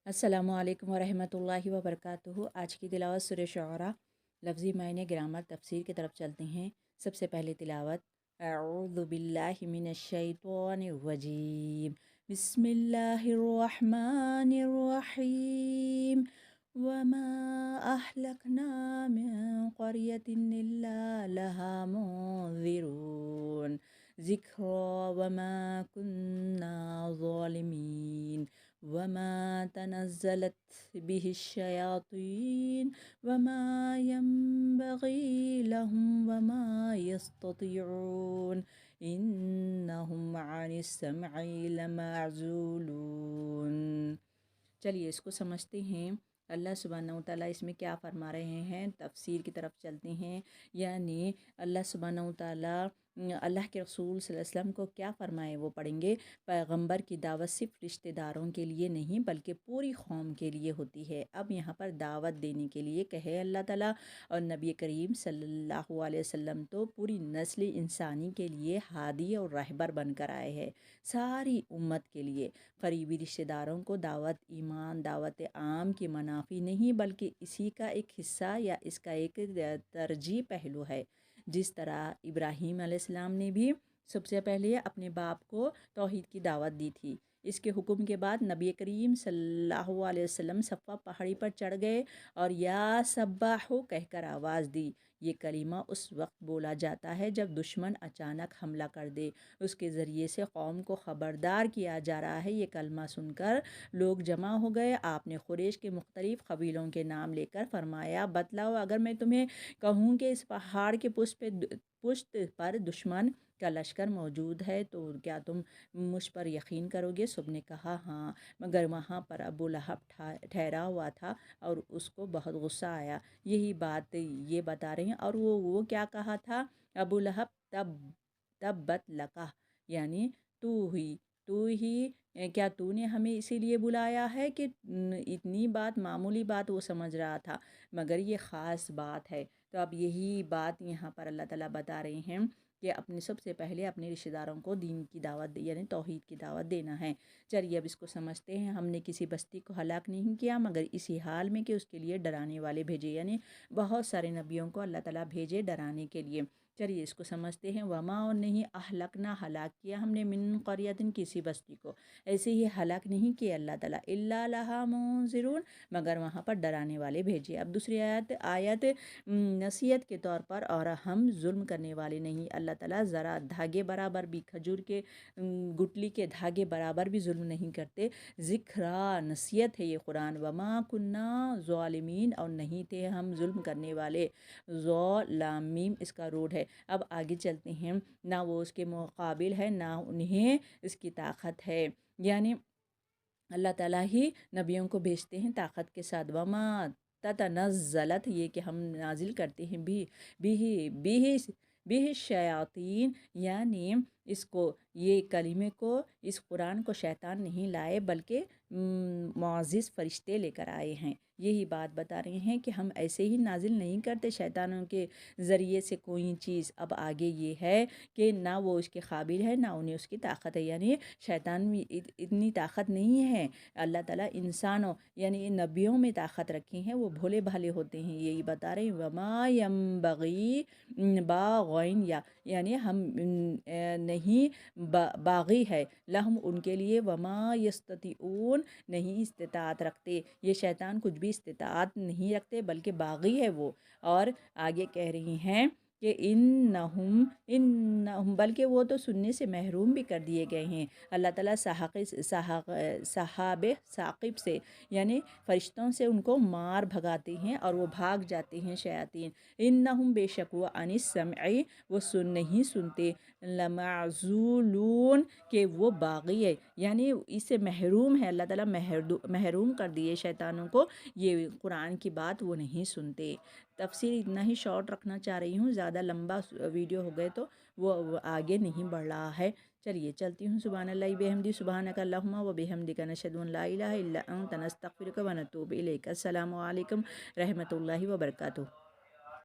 السلام علیکم ورحمۃ اللہ وبرکاتہ۔ آج کی تلاوت سورہ شعراء، لفظی معنی، گرامر، تفسیر کی طرف چلتے ہیں۔ سب سے پہلے تلاوت اعوذ باللہ من الشیطان الرجیم، بسم اللہ الرحمن الرحیم، وما اہلکنا من قریۃ الا لها منذرون ذکرا وما کنا ظالمین وما تنزلت به الشياطين وما ينبغي لهم وما يستطيعون إنهم عن السمع لمعزولون۔ چلیے اس کو سمجھتے ہیں۔ اللہ سبحانہ و تعالیٰ اس میں کیا فرما رہے ہیں، تفسیر کی طرف چلتے ہیں۔ یعنی اللہ سبحانہ و تعالیٰ اللہ کے رسول صلی اللہ علیہ وسلم کو کیا فرمائے وہ پڑھیں گے۔ پیغمبر کی دعوت صرف رشتہ داروں کے لیے نہیں بلکہ پوری قوم کے لیے ہوتی ہے۔ اب یہاں پر دعوت دینے کے لیے کہے اللہ تعالیٰ، اور نبی کریم صلی اللہ علیہ وسلم تو پوری نسل انسانی کے لیے ہادی اور رہبر بن کر آئے ہیں، ساری امت کے لیے۔ قریبی رشتہ داروں کو دعوت ایمان، دعوت عام کی منافی نہیں بلکہ اسی کا ایک حصہ یا اس کا ایک ترجیح پہلو ہے۔ جس طرح ابراہیم علیہ السلام نے بھی سب سے پہلے اپنے باپ کو توحید کی دعوت دی تھی۔ اس کے حکم کے بعد نبی کریم صلی اللہ علیہ وسلم صفا پہاڑی پر چڑھ گئے اور یا سباحو کہہ کر آواز دی۔ یہ کلمہ اس وقت بولا جاتا ہے جب دشمن اچانک حملہ کر دے، اس کے ذریعے سے قوم کو خبردار کیا جا رہا ہے۔ یہ کلمہ سن کر لوگ جمع ہو گئے۔ آپ نے قریش کے مختلف قبیلوں کے نام لے کر فرمایا، بتلاؤ اگر میں تمہیں کہوں کہ اس پہاڑ کے پشت پر دشمن کا لشکر موجود ہے تو کیا تم مجھ پر یقین کرو گے؟ سب نے کہا ہاں، مگر وہاں پر ابو لہب ٹھہرا ہوا تھا اور اس کو بہت غصہ آیا۔ یہی بات یہ بتا رہے ہیں۔ اور وہ کیا کہا تھا ابو لہب؟ تبت لکا، یعنی تو ہی کیا تو نے ہمیں اسی لیے بلایا ہے کہ اتنی بات معمولی بات وہ سمجھ رہا تھا، مگر یہ خاص بات ہے۔ تو اب یہی بات یہاں پر اللہ تعالیٰ بتا رہے ہیں کہ سب سے پہلے اپنے رشتہ داروں کو دین کی دعوت یعنی توحید کی دعوت دینا ہے۔ چلیے اب اس کو سمجھتے ہیں۔ ہم نے کسی بستی کو ہلاک نہیں کیا مگر اسی حال میں کہ اس کے لیے ڈرانے والے بھیجے، یعنی بہت سارے نبیوں کو اللہ تعالیٰ بھیجے ڈرانے کے لیے۔ چلیے اس کو سمجھتے ہیں۔ وما، اور نہیں، اہلکنا ہلاک کیا ہم نے، من قریۃ کسی بستی کو، ایسے ہی ہلاک نہیں کیا اللہ تعالیٰ، الا لہا منذرون مگر وہاں پر ڈرانے والے بھیجے۔ اب دوسری آیت نصیحت کے طور پر، اور ہم ظلم کرنے والے نہیں۔ اللہ تعالیٰ ذرا دھاگے برابر بھی، کھجور کے گٹلی کے دھاگے برابر بھی ظلم نہیں کرتے۔ ذکرا، نصیحت ہے یہ قرآن۔ وما کنا ظالمین، اور نہیں تھے ہم ظلم کرنے والے۔ ظالمین اس کا روٹ ہے۔ اب آگے چلتے ہیں۔ نہ وہ اس کے مقابل ہے نہ انہیں اس کی طاقت ہے، یعنی اللہ تعالیٰ ہی نبیوں کو بھیجتے ہیں طاقت کے ساتھ۔ وما تتنزلت، یہ کہ ہم نازل کرتے ہیں بھی الشیاطین، یعنی اس کو، یہ کلمے کو، اس قرآن کو شیطان نہیں لائے بلکہ معزز فرشتے لے کر آئے ہیں۔ یہی بات بتا رہے ہیں کہ ہم ایسے ہی نازل نہیں کرتے شیطانوں کے ذریعے سے کوئی چیز۔ اب آگے یہ ہے کہ نہ وہ اس کے قابل ہے نہ انہیں اس کی طاقت ہے، یعنی شیطان میں اتنی طاقت نہیں ہے۔ اللہ تعالیٰ انسانوں یعنی نبیوں میں طاقت رکھے ہیں، وہ بھولے بھالے ہوتے ہیں، یہی بتا رہے ہیں۔ وما ینبغی باغین، یعنی ہم نہیں باغی ہے، لہم ان کے لیے، وما یستطیعون نہیں استطاعت رکھتے۔ یہ شیطان کچھ بھی استطاعت نہیں رکھتے بلکہ باغی ہے وہ۔ اور آگے کہہ رہی ہیں کہ انہم بلکہ وہ تو سننے سے محروم بھی کر دیے گئے ہیں۔ اللہ تعالیٰ صحاب ثاقب سے یعنی فرشتوں سے ان کو مار بھگاتے ہیں اور وہ بھاگ جاتے ہیں شیاطین۔ انہم بے شک وہ، عن السمع وہ نہیں سنتے، لمعزولون کہ وہ باغی ہے، یعنی اس سے محروم ہے۔ اللہ تعالیٰ محروم کر دیے شیطانوں کو، یہ قرآن کی بات وہ نہیں سنتے۔ تفسیر اتنا ہی شارٹ رکھنا چاہ رہی ہوں، زیادہ لمبا ویڈیو ہو گئے تو وہ آگے نہیں بڑھ رہا ہے۔ چلیے چلتی ہوں۔ سبحان اللہ بحمدی، سبحانک اللہم و بحمدک، نشہد ان لا الہ الا انت، نستغفرک و نتوب الیک۔ السلام علیکم رحمۃ اللہ وبرکاتہ۔